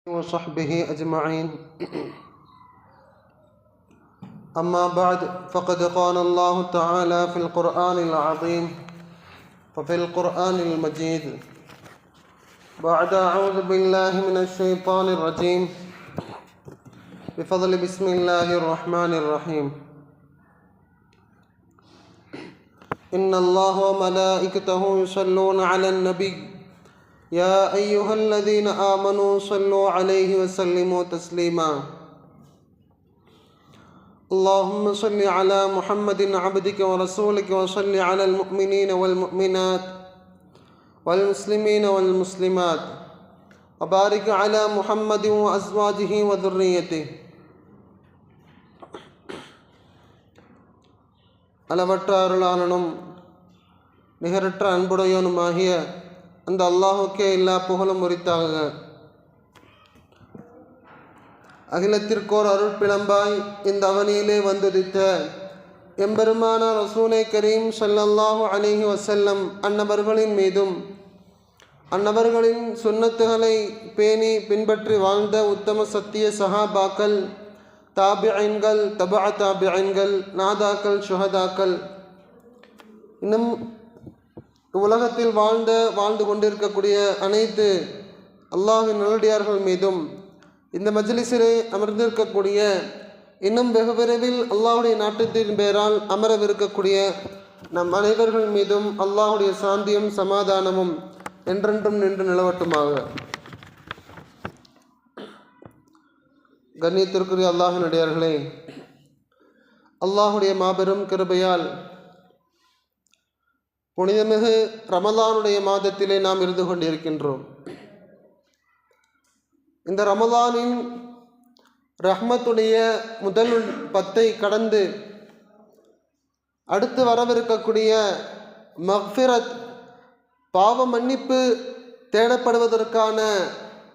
وصحبه أجمعين. أما بعد فقد قال الله تعالى في القرآن العظيم وفي القرآن المجيد بعد أعوذ بالله من الشيطان الرجيم بفضل بسم الله الرحمن الرحيم. إن الله وملائكته يصلون على النبي يا أيها الذين آمنوا صلوا عليه وسلموا تسليما. اللهم صل على محمد عبدك ورسولك وصل على المؤمنين والمؤمنات والمسلمين والمسلمات وبارك على محمد وأزواجه وذريته. அளவற்ற அருளாளனும் நிகரற்ற அன்புடையவனுமாகிய அந்த அல்லாஹுக்கே எல்லா புகழும் உரித்தாக. அகிலத்திற்கோர் அருள் பிளம்பாய் இந்த அவனியிலே வந்துதித்த எம்பெருமான ரசூலை கரீம் ஸல்லல்லாஹு அலைஹி வஸல்லம் அன்னவர்களின் மீதும் அன்னவர்களின் சுன்னத்துகளை பேணி பின்பற்றி வாழ்ந்த உத்தம சத்திய சஹாபாக்கள், தாபிஐன்கள், தபா தாபிஐன்கள், நாதாக்கள், சுஹதாக்கள், இன்னும் உலகத்தில் வாழ்ந்து கொண்டிருக்கக்கூடிய அனைத்து அல்லாஹ்வின் நல்லடியார்கள் மீதும் இந்த மஜ்லிஸிலே அமர்ந்திருக்கக்கூடிய இன்னும் வெகு விரைவில் அல்லாஹுடைய நாட்டத்தின் பெயரால் அமரவிருக்கக்கூடிய நம் அனைவர்கள் மீதும் அல்லாஹுடைய சாந்தியும் சமாதானமும் என்றென்றும் நின்று நிலவட்டுமாக. கண்ணியத்திற்குரிய அல்லாஹ்வின் அடியார்களே, அல்லாஹுடைய மாபெரும் கிருபையால் புனிதமிகு ரமலானுடைய மாதத்திலே நாம் இருந்து கொண்டிருக்கின்றோம். இந்த ரமலானின் ரஹ்மத்துடைய முதல் 10 கடந்து அடுத்து வரவிருக்கக்கூடிய மக்ஃபிரத், பாவ மன்னிப்பு தேடப்படுவதற்கான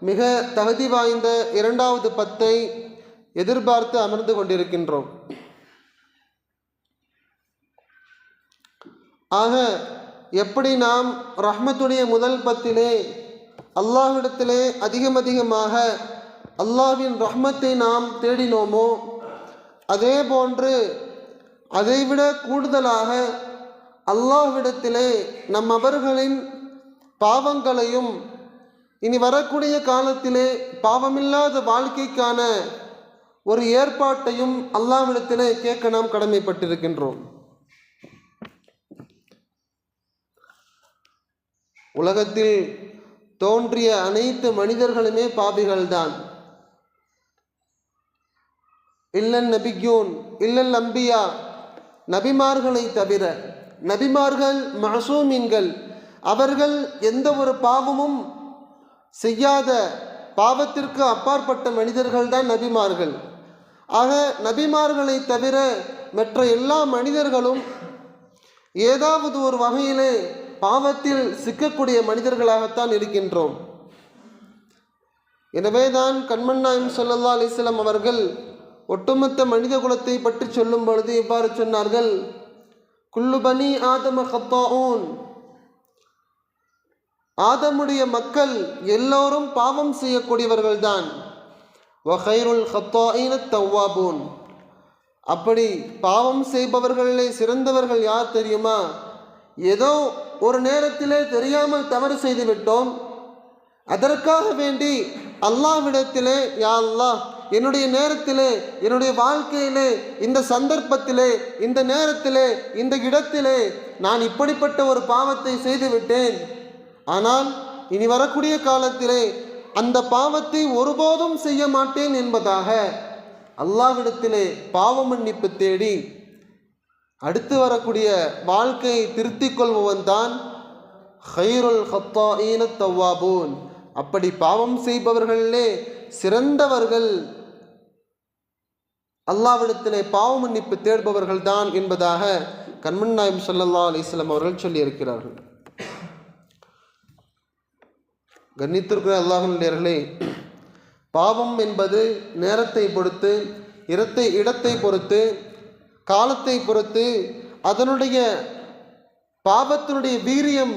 மிக தகுதி வாய்ந்த 2வது 10 எதிர்பார்த்து அமர்ந்து கொண்டிருக்கின்றோம். ஆக எப்படி நாம் ரஹ்மத்துடைய முதல் 10 அல்லாஹ்விடத்திலே அதிகமாக அல்லாஹ்வின் ரஹ்மத்தை நாம் தேடினோமோ, அதே போன்று அதைவிட கூடுதலாக அல்லாஹ்விடத்திலே நம் அவர்களின் பாவங்களையும் இனி வரக்கூடிய காலத்திலே பாவமில்லாத வாழ்க்கைக்கான ஒரு ஏற்பாட்டையும் அல்லாஹ்விடத்திலே கேட்க நாம் கடமைப்பட்டிருக்கின்றோம். உலகத்தில் தோன்றிய அனைத்து மனிதர்களுமே பாபிகள்தான். இல்லல் நபியூன் இல்லல் அம்பியா, நபிமார்களை தவிர. நபிமார்கள் மஅசூமீன்கள், அவர்கள் எந்த ஒரு பாவமும் செய்யாத பாவத்திற்கு அப்பாற்பட்ட மனிதர்கள் தான் நபிமார்கள். ஆக நபிமார்களை தவிர மற்ற எல்லா மனிதர்களும் ஏதாவது ஒரு வகையிலே பாவத்தில் சிக்கக்கூடிய மனிதர்களாகத்தான் இருக்கின்றோம். எனவேதான் கண்மன் நாயகம் ஸல்லல்லாஹு அலைஹி வஸல்லம் அவர்கள் ஒட்டுமொத்த மனித குலத்தை பற்றி சொல்லும் பொழுது இவ்வாறு சொன்னார்கள்: குல்லு பனி ஆதம ஹத்தாஊன், ஆதமுடைய மக்கள் எல்லோரும் பாவம் செய்யக்கூடியவர்கள்தான். வ கைருல் ஹத்தாஈன தவ்வாபூன், அப்படி பாவம் செய்பவர்களிலே சிறந்தவர்கள் யார் தெரியுமா? ஏதோ ஒரு நேரத்திலே தெரியாமல் தவறு செய்து விட்டோம், அதற்காக வேண்டி அல்லாஹ்விடத்திலே, யா அல்லாஹ், என்னுடைய நேரத்திலே, என்னுடைய வாழ்க்கையிலே, இந்த சந்தர்ப்பத்திலே, இந்த நேரத்திலே, இந்த இடத்திலே நான் இப்படிப்பட்ட ஒரு பாவத்தை செய்து விட்டேன், ஆனால் இனி வரக்கூடிய காலத்திலே அந்த பாவத்தை ஒருபோதும் செய்ய மாட்டேன் என்பதாக அல்லாஹ்விடத்திலே பாவ மன்னிப்பு தேடி அடுத்து வரக்கூடிய வாழ்க்கையை திருத்திக் கொள்பவன் தான் கைருல் ஹத்தாஈன தவ்வாபூன். அப்படி பாவம் செய்பவர்களிலே சிறந்தவர்கள் அல்லாஹ்விடத்திலே பாவ மன்னிப்பு தேடுபவர்கள் தான் என்பதாக கண்மன் நாயகம் ஸல்லல்லாஹு அலைஹி வஸல்லம் அவர்கள் சொல்லியிருக்கிறார்கள். கண்ணியத்திற்குரிய அல்லாஹ்வினர்களே, பாவம் என்பது நேரத்தை பொறுத்து, இடத்தை பொறுத்து, காலத்தை பொறுத்து அதனுடைய பாவத்தினுடைய வீரியம்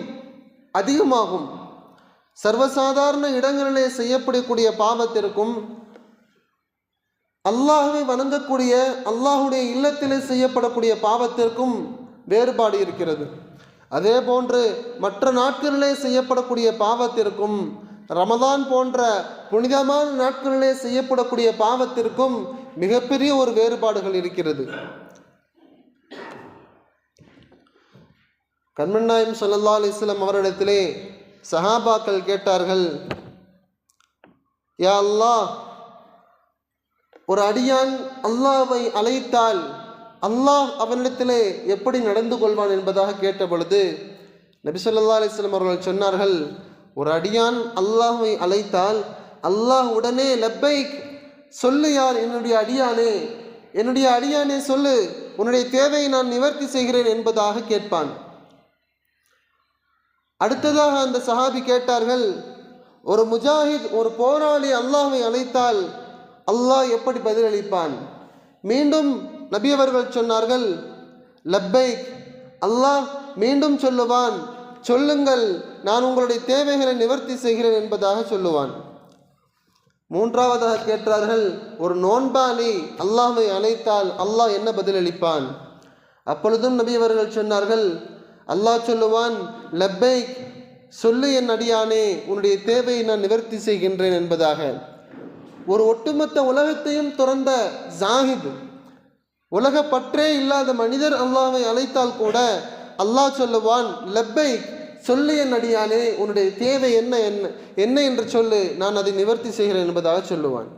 அதிகமாகும். சர்வசாதாரண இடங்களிலே செய்யப்படக்கூடிய பாவத்திற்கும் அல்லாஹ்வை வணங்கக்கூடிய அல்லாஹுடைய இல்லத்திலே செய்யப்படக்கூடிய பாவத்திற்கும் வேறுபாடு இருக்கிறது. அதே போன்று மற்ற நாட்களிலே செய்யப்படக்கூடிய பாவத்திற்கும் ரமதான் போன்ற புனிதமான நாட்களிலே செய்யப்படக்கூடிய பாவத்திற்கும் மிகப்பெரிய ஒரு வேறுபாடுகள் இருக்கிறது. கண்மணி நாயகம் ஸல்லல்லாஹு அலைஹி வஸல்லம் அவரிடத்திலே சஹாபாக்கள் கேட்டார்கள், யா அல்லாஹ், ஒரு அடியான் அல்லாஹ்வை அழைத்தால் அல்லாஹ் அவனிடத்திலே எப்படி நடந்து கொள்வான் என்பதாக கேட்ட பொழுது நபி ஸல்லல்லாஹு அலைஹி வஸல்லம் அவர்கள் சொன்னார்கள், ஒரு அடியான் அல்லாஹ்வை அழைத்தால் அல்லாஹ் உடனே லப்பைக், சொல்லு யார் என்னுடைய அடியானே, என்னுடைய அடியானே சொல்லு, உன்னுடைய தேவையை நான் நிவர்த்தி செய்கிறேன் என்பதாக கேட்பான். அடுத்ததாக அந்த சஹாபி கேட்டார்கள், ஒரு முஜாஹித், ஒரு போராளி அல்லாஹ்வை அழைத்தால் அல்லாஹ் எப்படி பதிலளிப்பான்? மீண்டும் நபி அவர்கள் சொன்னார்கள், லப்பைக், அல்லாஹ் மீண்டும் சொல்லுவான், சொல்லுங்கள், நான் உங்களுடைய தேவைகளை நிவர்த்தி செய்கிறேன் என்பதாக சொல்லுவான். மூன்றாவதாக கேட்டார்கள், ஒரு நோன்பாளி அல்லாஹ்வை அழைத்தால் அல்லாஹ் என்ன பதிலளிப்பான்? அப்பொழுதும் நபி அவர்கள் சொன்னார்கள், அல்லாஹ் சொல்லுவான், லப்பைக், சொல்லு என் அடியானே, உன்னுடைய தேவையை நான் நிவர்த்தி செய்கின்றேன் என்பதாக. ஒரு ஒட்டுமொத்த உலகத்தையும் துறந்த ஜாஹித், உலக பற்றே இல்லாத மனிதர் அல்லாஹ்வை அழைத்தால் கூட அல்லாஹ் சொல்லுவான், லப்பைக், சொல்லு என் அடியானே, உன்னுடைய தேவை என்ன என்ன என்று சொல்லு, நான் அதை நிவர்த்தி செய்கிறேன் என்பதாக சொல்லுவான்.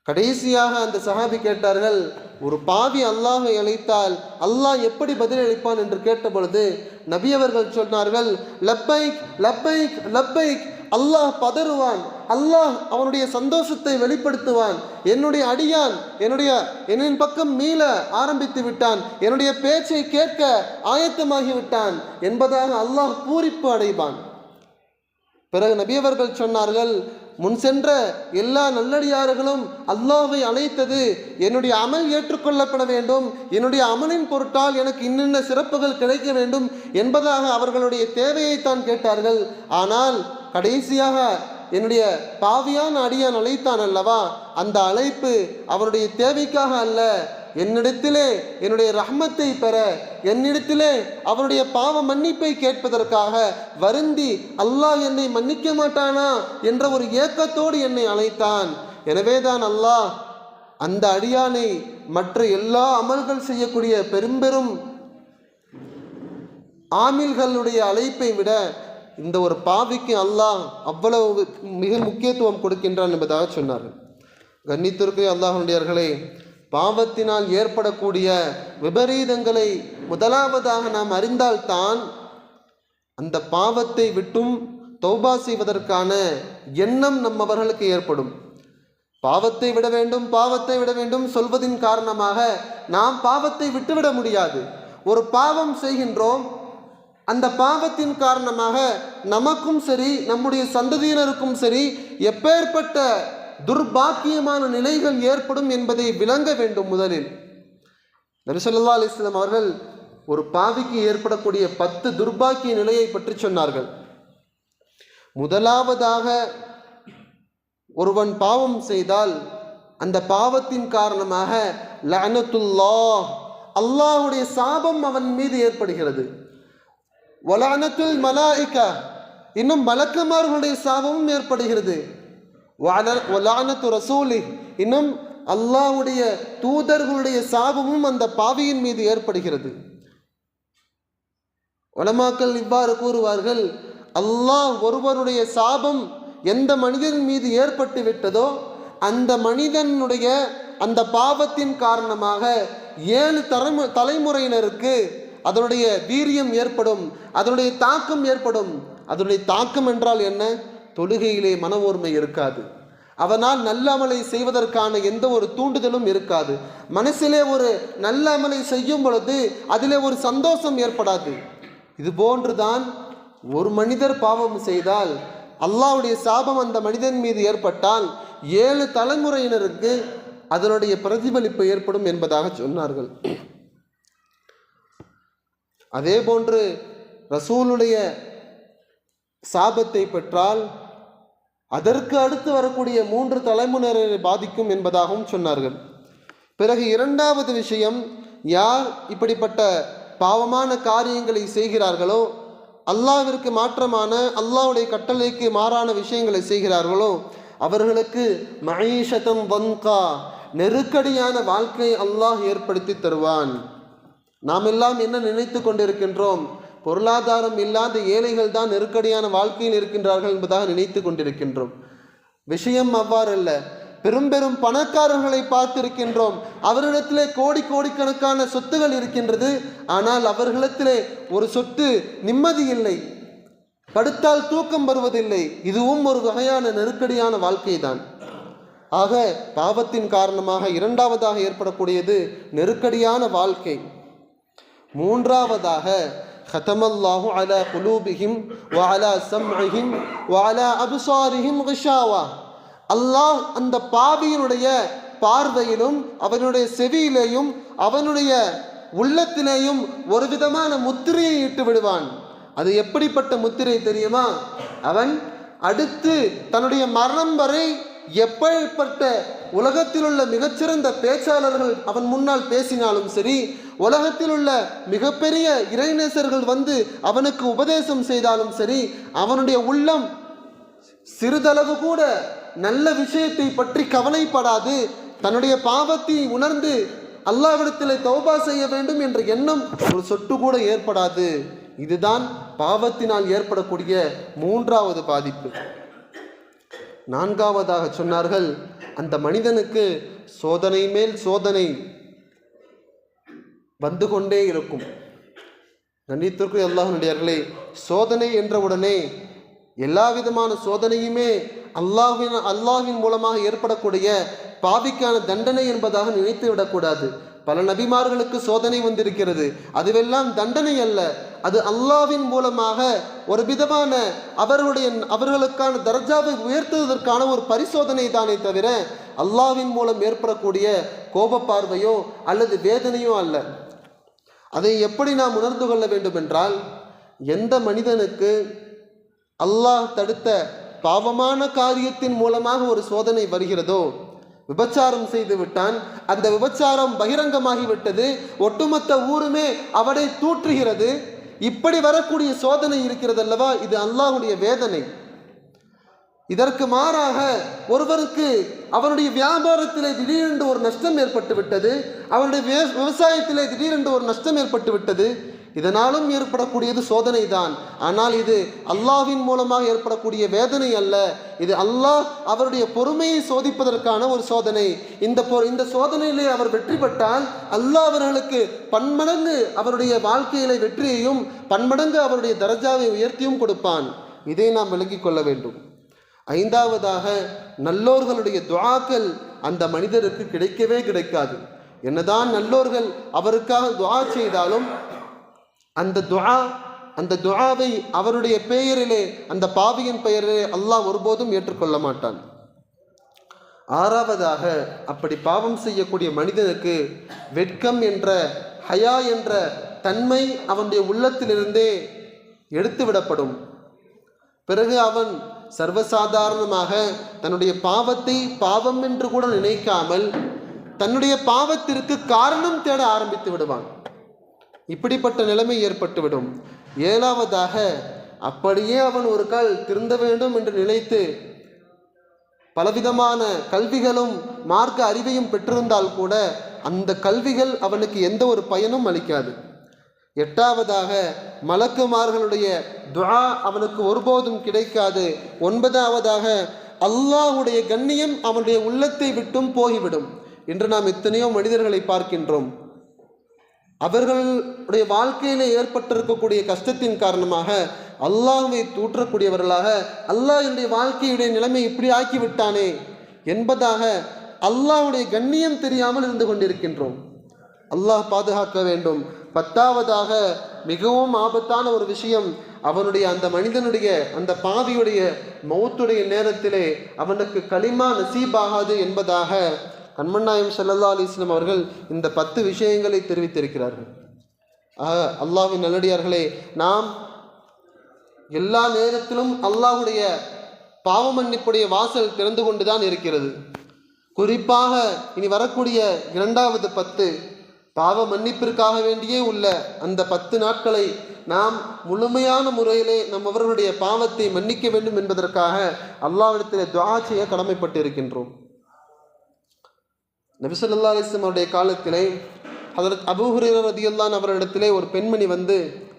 கடைசியாக அந்த சஹாபி கேட்டார்கள், ஒரு பாவி அல்லாஹ்வை அழைத்தால் அல்லாஹ் எப்படி பதிலளிப்பான் என்று கேட்ட பொழுது நபி அவர்கள் சொன்னார்கள், லப்பைக் லப்பைக் லப்பைக், அல்லாஹ் பதறுவான், அல்லாஹ் அவனுடைய சந்தோஷத்தை வெளிப்படுத்துவான், என்னுடைய அடியான் என்னின் பக்கம் மீள ஆரம்பித்து விட்டான், என்னுடைய பேச்சை கேட்க ஆயத்தமாகிவிட்டான் என்பதாக அல்லாஹ் பூரிப்பு அடைவான். பிறகு நபி அவர்கள் சொன்னார்கள், முன் சென்ற எல்லா நல்லடியார்களும் அல்லாஹ்வை அழைத்தது என்னுடைய அமல் ஏற்றுக்கொள்ளப்பட வேண்டும், என்னுடைய அமலின் பொருட்டால் எனக்கு இன்னென்ன சிறப்புகள் கிடைக்க வேண்டும் என்பதாக அவர்களுடைய தேவையைத்தான் கேட்டார்கள். ஆனால் கடைசியாக என்னுடைய பாவியான அடியான் அழைத்தான் அல்லவா, அந்த அழைப்பு அவருடைய தேவைக்காக அல்ல, என்னிடத்திலே என்னுடைய ரஹ்மத்தை பெற, என்னிடத்திலே அவருடைய பாவ மன்னிப்பை கேட்பதற்காக வருந்தி அல்லாஹ் என்னை மன்னிக்க மாட்டானா என்ற ஒரு ஏக்கத்தோடு என்னை அழைத்தான். எனவேதான் அல்லாஹ் அந்த அடியானை மற்ற எல்லா அமல்கள் செய்யக்கூடிய பெரும்பெரும் ஆமில்களுடைய அழைப்பை விட இந்த ஒரு பாவிக்கு அல்லாஹ் அவ்வளவு மிக முக்கியத்துவம் கொடுக்கின்றான் என்பதாக சொன்னார்கள். கண்ணியத்திற்கு அல்லாஹ்வுடையவர்களே, பாவத்தினால் ஏற்படக்கூடிய விபரீதங்களை முதலாவதாக நாம் அறிந்தால்தான் அந்த பாவத்தை விட்டும் தௌபா செய்வதற்கான எண்ணம் நம்மவர்களுக்கு ஏற்படும். பாவத்தை விட வேண்டும், பாவத்தை விட வேண்டும் சொல்வதின் காரணமாக நாம் பாவத்தை விட்டுவிட முடியாது. ஒரு பாவம் செய்கின்றோம், அந்த பாவத்தின் காரணமாக நமக்கும் சரி நம்முடைய சந்ததியினருக்கும் சரி எப்பேற்பட்ட துர்பாக்கியமான நிலைகள் ஏற்படும் என்பதை விளங்க வேண்டும். முதலில் நபி ஸல்லல்லாஹு அலைஹி வஸல்லம் அவர்கள் ஒரு பாவிக்கு ஏற்படக்கூடிய 10 துர்பாக்கிய நிலையை பற்றி சொன்னார்கள். முதலாவதாக, ஒருவன் பாவம் செய்தால் அந்த பாவத்தின் காரணமாக லஅனத்துல்லாஹ், அல்லாஹ்வுடைய சாபம் அவன் மீது ஏற்படுகிறது. வலஅனத்துல் மலாயிகா, இன்னும் மலக்குமார்களுடைய சாபமும் ஏற்படுகிறது. வலஅனத்து ரசூலி, இன்னும் அல்லாஹ்வுடைய தூதர்களுடைய சாபமும் அந்த பாவியின் மீது ஏற்படுகிறது. உலமாக்கள் இவ்வாறு கூறுவார்கள், அல்லாஹ் ஒருவருடைய சாபம் எந்த மனிதன் மீது ஏற்பட்டு விட்டதோ அந்த மனிதனுடைய அந்த பாவத்தின் காரணமாக 7 தலைமுறையினருக்கு அதனுடைய வீரியம் ஏற்படும், அதனுடைய தாக்கம் ஏற்படும். அதனுடைய தாக்கம் என்றால் என்ன? தொழுகையிலே மன ஓர்மை இருக்காது, அவனால் நல்ல அமலை செய்வதற்கான எந்த ஒரு தூண்டுதலும் இருக்காது, மனசிலே ஒரு நல்ல அமலை செய்யும் பொழுது அதிலே ஒரு சந்தோஷம் ஏற்படாது. இது போன்றுதான் ஒரு மனிதர் பாவம் செய்தால் அல்லாஹ்வுடைய சாபம் அந்த மனிதன் மீது ஏற்பட்டால் 7 தலைமுறையினருக்கு அதனுடைய பிரதிபலிப்பு ஏற்படும் என்பதாக சொன்னார்கள். அதே போன்று ரசூலுடைய சாபத்தை பெற்றால் அதற்கு அடுத்து வரக்கூடிய 3 தலைமுறையை பாதிக்கும் என்பதாகவும் சொன்னார்கள். பிறகு இரண்டாவது விஷயம், யார் இப்படிப்பட்ட பாவமான காரியங்களை செய்கிறார்களோ, அல்லாஹ்விற்கு மாற்றமான அல்லாஹ்வுடைய கட்டளைக்கு மாறான விஷயங்களை செய்கிறார்களோ, அவர்களுக்கு மஈஷத்தன் வன்கா, நெருக்கடியான வாழ்க்கையை அல்லாஹ் ஏற்படுத்தி தருவான். நாம் எல்லாம் என்ன நினைத்து கொண்டிருக்கின்றோம்? பொருளாதாரம் இல்லாத ஏழைகள் தான் நெருக்கடியான வாழ்க்கையில் இருக்கின்றார்கள் என்பதாக நினைத்து கொண்டிருக்கின்றோம். விஷயம் அவ்வாறல்ல. பெரும் பெரும் பணக்காரர்களை பார்த்திருக்கின்றோம். அவர்களிடத்திலே கோடிக்கணக்கான சொத்துகள் இருக்கின்றது. ஆனால் அவர்களிடத்திலே ஒரு சொத்து நிம்மதி இல்லை, படுத்தால் தூக்கம் வருவதில்லை. இதுவும் ஒரு வகையான நெருக்கடியான வாழ்க்கை தான். ஆக பாவத்தின் காரணமாக இரண்டாவதாக ஏற்படக்கூடியது நெருக்கடியான வாழ்க்கை. மூன்றாவதாக ختمallahu ala qulubihim wa ala sam'ihim wa ala absarihim ghishawa, அல்லாஹ் அந்த பாவியினுடைய பார்வையிலும் அவனுடைய செவியிலேயும் அவனுடைய உள்ளத்திலேயும் ஒரு விதமான முத்திரையை இட்டு விடுவான். அது எப்படிப்பட்ட முத்திரை தெரியுமா? அவன் அடுத்து தன்னுடைய மரணம் வரை எப்படிப்பட்ட உலகத்தில் உள்ள மிகச்சிறந்த பேச்சாளர்கள் அவன் முன்னால் பேசினாலும் சரி, உலகத்தில் உள்ள மிகப்பெரிய இறைநேசர்கள் வந்து அவனுக்கு உபதேசம் செய்தாலும் சரி, அவனுடைய உள்ளம் சிறிதளவு கூட நல்ல விஷயத்தை பற்றி கவலைப்படாது. தன்னுடைய பாவத்தை உணர்ந்து அல்லாஹ்விடத்திலே தௌபா செய்ய வேண்டும் என்ற எண்ணம் ஒரு சொட்டு கூட ஏற்படாது. இதுதான் பாவத்தினால் ஏற்படக்கூடிய மூன்றாவது பாதிப்பு. நான்காவதாக சொன்னார்கள், அந்த மனிதனுக்கு சோதனை மேல் சோதனை வந்து கொண்டே இருக்கும். கண்ணியத்திற்குரிய அல்லாஹ்வினுடையவர்களே, சோதனை என்றவுடனே எல்லா விதமான சோதனையுமே அல்லாஹ்வின் மூலமாக ஏற்படக்கூடிய பாவிக்கான தண்டனை என்பதாக நினைத்து விடக்கூடாது. பல நபிமார்களுக்கு சோதனை வந்திருக்கிறது. அதுவெல்லாம் தண்டனை அல்ல, அது அல்லாஹ்வின் மூலமாக ஒரு விதமான அவர்களுக்கான தர்ஜாவை உயர்த்துவதற்கான ஒரு பரிசோதனை தானே தவிர அல்லாஹ்வின் மூலம் ஏற்படக்கூடிய கோப பார்வையோ அல்லது வேதனையோ அல்ல. அதை எப்படி நாம் உணர்ந்து கொள்ள வேண்டும் என்றால், எந்த மனிதனுக்கு அல்லாஹ் தடுத்த பாவமான காரியத்தின் மூலமாக ஒரு சோதனை வருகிறதோ, விபச்சாரம் செய்து விட்டான், அந்த விபச்சாரம் பகிரங்கமாகிவிட்டது, ஒட்டுமொத்த ஊருமே அவனை தூற்றுகிறது, இப்படி வரக்கூடிய சோதனை இருக்கிறது அல்லவா, இது அல்லாஹ்வுடைய வேதனை. இதற்கு மாறாக ஒருவருக்கு அவனுடைய வியாபாரத்திலே திடீரென்று ஒரு நஷ்டம் ஏற்பட்டு விட்டது, அவனுடைய விவசாயத்திலே திடீரென்று ஒரு நஷ்டம் ஏற்பட்டு விட்டது, இதனாலும் ஏற்படக்கூடியது சோதனை தான். ஆனால் இது அல்லாஹ்வின் மூலமாக ஏற்படக்கூடிய வேதனை அல்ல. இது அல்லாஹ் அவருடைய பொறுமையை சோதிப்பதற்கான ஒரு சோதனை. இந்த சோதனையிலே அவர் வெற்றி பெற்றால் அல்லாஹ் அவர்களுக்கு பன்மடங்கு அவருடைய வாழ்க்கையிலே வெற்றியையும் பன்மடங்கு அவருடைய தரஜாவை உயர்த்தியும் கொடுப்பான். இதை நாம் விளங்கிக் கொள்ள வேண்டும். ஐந்தாவதாக, நல்லோர்களுடைய துஆக்கள் அந்த மனிதருக்கு கிடைக்கவே கிடைக்காது. என்னதான் நல்லோர்கள் அவருக்காக துஆ செய்தாலும் அந்த துஆவை அவருடைய பெயரிலே, அந்த பாவியின் பெயரிலே அல்லாஹ் ஒருபோதும் ஏற்றுக்கொள்ள மாட்டான். ஆறாவதாக, அப்படி பாவம் செய்யக்கூடிய மனிதனுக்கு வெட்கம் என்ற ஹயா என்ற தன்மை அவனுடைய உள்ளத்திலிருந்தே எடுத்துவிடப்படும். பிறகு அவன் சர்வசாதாரணமாக தன்னுடைய பாவத்தை பாவம் என்று கூட நினைக்காமல் தன்னுடைய பாவத்திற்கு காரணம் தேட ஆரம்பித்து விடுவான். இப்படிப்பட்ட நிலைமை ஏற்பட்டுவிடும். ஏழாவதாக, அப்படியே அவன் ஒரு கால் திருந்த வேண்டும் என்று நினைத்து பலவிதமான கல்விகளும் மார்க்க அறிவையும் பெற்றிருந்தால் கூட அந்த கல்விகள் அவனுக்கு எந்த ஒரு பயனும் அளிக்காது. எட்டாவதாக, மலக்குமார்களுடைய துஆ அவனுக்கு ஒருபோதும் கிடைக்காது. ஒன்பதாவதாக, அல்லாஹ்வுடைய கண்ணியம் அவனுடைய உள்ளத்தை விட்டும் போய்விடும். இன்று நாம் எத்தனையோ மனிதர்களை பார்க்கின்றோம். அவர்களுடைய வாழ்க்கையிலே ஏற்பட்டிருக்கக்கூடிய கஷ்டத்தின் காரணமாக அல்லாஹ்வை தூற்றக்கூடியவர்களாக, அல்லாஹ் என்னுடைய வாழ்க்கையுடைய நிலைமை இப்படி ஆக்கிவிட்டானே என்பதாக அல்லாஹ்வுடைய கண்ணியம் தெரியாமல் இருந்து கொண்டிருக்கின்றோம். அல்லாஹ் பாதுகாக்க வேண்டும். பத்தாவதாக, மிகவும் ஆபத்தான ஒரு விஷயம், அவனுடைய அந்த மனிதனுடைய அந்த பாவியுடைய மௌத்துடைய நேரத்திலே அவனுக்கு கலிமா நசீபாகாது என்பதாக கண்மநாயகம் ஸல்லல்லாஹு அலைஹி வஸல்லம் அவர்கள் இந்த 10 விஷயங்களை தெரிவித்திருக்கிறார்கள். அல்லாஹ்வின் நல்லடியார்களே, நாம் எல்லா நேரத்திலும் அல்லாஹ்வுடைய பாவ மன்னிப்புடைய வாசல் திறந்து கொண்டுதான் இருக்கிறது. குறிப்பாக இனி வரக்கூடிய 2வது 10 பாவ மன்னிப்பிற்காக வேண்டியே உள்ள அந்த 10 நாட்களை நாம் முழுமையான முறையிலே அவர்களுடைய பாவத்தை மன்னிக்க வேண்டும் என்பதற்காக அல்லாஹ்விடத்திலே துஆ செய்ய கடமைப்பட்டிருக்கின்றோம். நபி ஸல்லல்லாஹு அலைஹி வஸல்லம் அவருடைய காலத்திலே ஹஜ்ரத் அபூ ஹுரைரா ரலியல்லாஹு அன்ஹு அவரிடத்திலே ஒரு பெண்மணி வந்து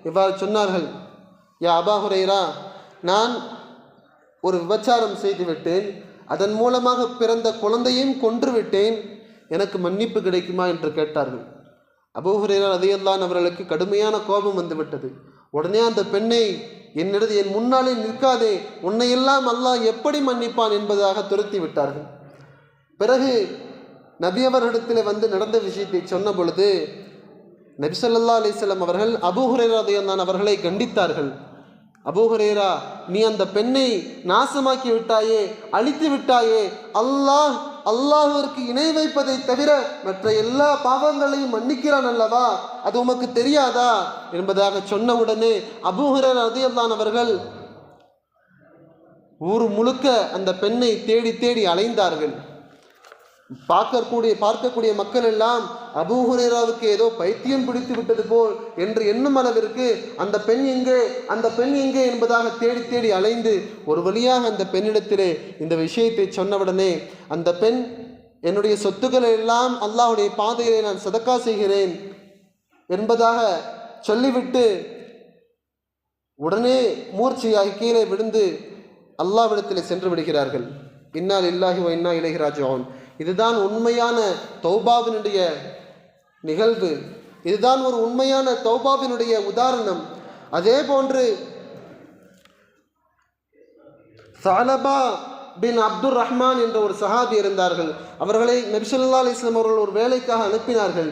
இவ்வாறு சொன்னார்கள், யா அபா ஹுரைரா, நான் ஒரு விபச்சாரம் செய்து விட்டேன், அதன் மூலமாக பிறந்த குழந்தையும் கொன்றுவிட்டேன், எனக்கு மன்னிப்பு கிடைக்குமா என்று கேட்டார்கள். அபூ ஹுரைரா ரலியல்லாஹு அன்ஹு அவர்களுக்கு கடுமையான கோபம் வந்துவிட்டது. உடனே அந்த பெண்ணை என் முன்னாலே நிற்காதே, உன்னையெல்லாம் அல்லாஹ் எப்படி மன்னிப்பான் என்பதாக துரத்தி விட்டார்கள். பிறகு நபி அவர்களிடத்தில் வந்து நடந்த விஷயத்தை சொன்ன பொழுது நபி ஸல்லல்லாஹு அலைஹி வஸல்லம் அவர்கள் அபூ ஹுரைரா ரலியல்லாஹு அன்ஹு அவர்களை கண்டித்தார்கள். அபூ ஹுரைரா, நீ அந்த பெண்ணை நாசமாக்கி விட்டாயே, அழித்து விட்டாயே, அல்லாஹ்விற்கு இணை வைப்பதை தவிர மற்ற எல்லா பாவங்களையும் மன்னிக்கிறான் அல்லவா, அது உமக்கு தெரியாதா என்பதாக சொன்னவுடனே அபூ ஹுரைரா ரலியல்லாஹு அன்ஹு அவர்கள் ஊர் முழுக்க அந்த பெண்ணை தேடி தேடி அலைந்தார்கள். பார்க்கக்கூடிய மக்கள் எல்லாம் அபூ ஹுரைராவுக்கு ஏதோ பைத்தியம் பிடித்து விட்டது போல் என்று எண்ணும் அளவிற்கு அந்த பெண் எங்கே என்பதாக தேடி தேடி அலைந்து ஒரு வழியாக அந்த பெண்ணிடத்திலே இந்த விஷயத்தை சொன்னவுடனே அந்த பெண், என்னுடைய சொத்துக்களை எல்லாம் அல்லாஹ்வுடைய பாதையிலே நான் சதக்கா செய்கிறேன் என்பதாக சொல்லிவிட்டு உடனே மூர்ச்சையாகி கீழே விழுந்து அல்லாஹ்விடத்திலே சென்று விடுகிறார்கள். இன்னா லில்லாஹி வ இன்னா இலைஹி ராஜிஊன். இதுதான் உண்மையான தௌபாவினுடைய நிகழ்வு. இதுதான் ஒரு உண்மையான தௌபாவினுடைய உதாரணம். அதே போன்று சாலபா பின் அப்துர் ரஹ்மான் என்ற ஒரு சஹாபி இருந்தார்கள். அவர்களை நபி ஸல்லல்லாஹு அலைஹி வஸல்லம் அவர்கள் ஒரு வேலைக்காக அனுப்பினார்கள்.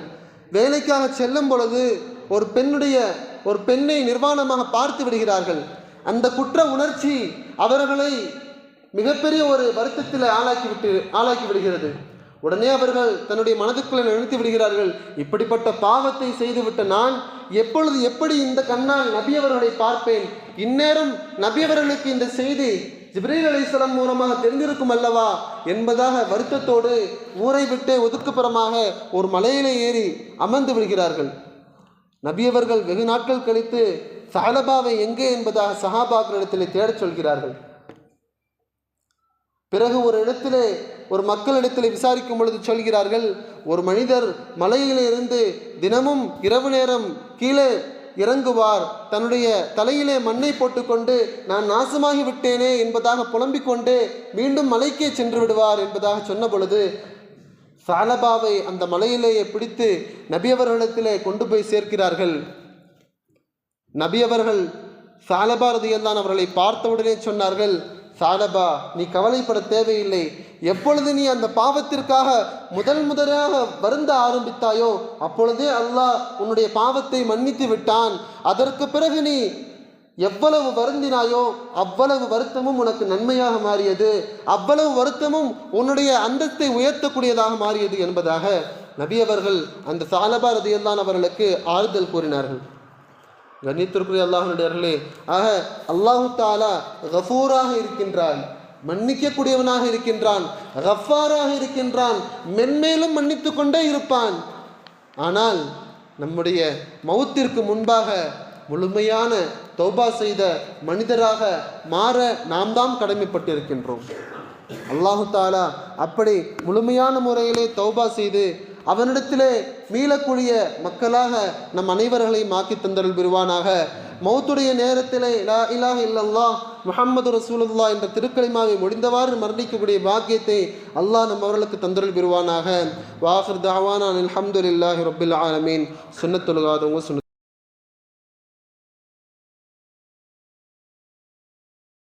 வேலைக்காக செல்லும் பொழுது ஒரு பெண்ணை நிர்வாணமாக பார்த்து விடுகிறார்கள். அந்த குற்ற உணர்ச்சி அவர்களை மிகப்பெரிய ஒரு வருத்தத்தில் ஆளாக்கி விடுகிறது. உடனே அவர்கள் தன்னுடைய மனதுக்குள்ளே நினைத்து விடுகிறார்கள், இப்படிப்பட்ட பாவத்தை செய்துவிட்ட நான் எப்படி இந்த கண்ணால் நபி அவர்களை பார்ப்பேன்? இந்நேரம் நபி அவர்களுக்கு இந்த செய்தி ஜிப்ரீல் அலைஹிஸ்ஸலாம் மூலமாக தெரிந்திருக்கும் அல்லவா என்பதாக வருத்தத்தோடு ஊரை விட்டு ஒதுக்குப்புறமாக ஒரு மலையிலே ஏறி அமர்ந்து விடுகிறார்கள். நபி அவர்கள் வெகு நாட்கள் கழித்து சாலபாவை எங்கே என்பதாக சஹாபாக்களிடத்திலே தேடச் சொல்கிறார்கள். பிறகு ஒரு மக்களிடத்தில் விசாரிக்கும் பொழுது சொல்கிறார்கள், ஒரு மனிதர் மலையிலிருந்து தினமும் இரவு நேரம் கீழே இறங்குவார், தன்னுடைய தலையிலே மண்ணை போட்டுக்கொண்டு நான் நாசமாகி விட்டேனே என்பதாக புலம்பிக் கொண்டு மீண்டும் மலைக்கே சென்று விடுவார் என்பதாக சொன்ன பொழுது சாலபாவை அந்த மலையிலேயே பிடித்து நபி அவர்களிடத்திலே கொண்டு போய் சேர்க்கிறார்கள். நபி அவர்கள் சாலபா ரலியல்லாஹு அன்ஹு அவர்களை பார்த்தவுடனே சொன்னார்கள், சாலபா, நீ கவலைப்பட தேவையில்லை. எப்பொழுது நீ அந்த பாவத்திற்காக முதலாக வருந்த ஆரம்பித்தாயோ அப்பொழுதே அல்லாஹ் உன்னுடைய பாவத்தை மன்னித்து விட்டான். அதற்கு பிறகு நீ எவ்வளவு வருந்தினாயோ அவ்வளவு வருத்தமும் உனக்கு நன்மையாக மாறியது, அவ்வளவு வருத்தமும் உன்னுடைய அந்தஸ்தை உயர்த்தக்கூடியதாக மாறியது என்பதாக நபி அவர்கள் அந்த சாலபா ரலியல்லாஹு அன்ஹு அவர்களுக்கு ஆறுதல் கூறினார்கள். கண்ணியத்திற்குரிய அல்லாஹ்வுடையவர்களே, ஆக அல்லாஹு தஆலா கஃபூராக இருக்கின்றான், மன்னிக்கக்கூடியவனாக இருக்கின்றான், கஃபாராக இருக்கின்றான், மென்மேலும் மன்னித்து கொண்டே இருப்பான். ஆனால் நம்முடைய மௌத்திற்கு முன்பாக முழுமையான தௌபா செய்த மனிதராக மாற நாம் தான் கடமைப்பட்டிருக்கின்றோம். அல்லாஹு தஆலா அப்படி முழுமையான முறையிலே தௌபா செய்து அவனிடத்திலே மீளக்கூடிய மக்களாக நம் அனைவர்களையும் ஆக்கி தந்தருள் பெறுவானாக. மௌத்துடைய நேரத்திலே லா இலாஹ இல்லல்லாஹ் முஹம்மது ரசூலுல்லாஹ் என்ற திருக்கலிமாவை முடிந்தவாறு மரணிக்கக்கூடிய பாக்கியத்தை அல்லாஹ் நம் அவர்களுக்கு தந்தருள் பெறுவானாக. வாஹிர் தஅவானா அல்ஹம்துலில்லாஹி ரப்பில் ஆலமீன். சுன்னத்துல் காதவங்க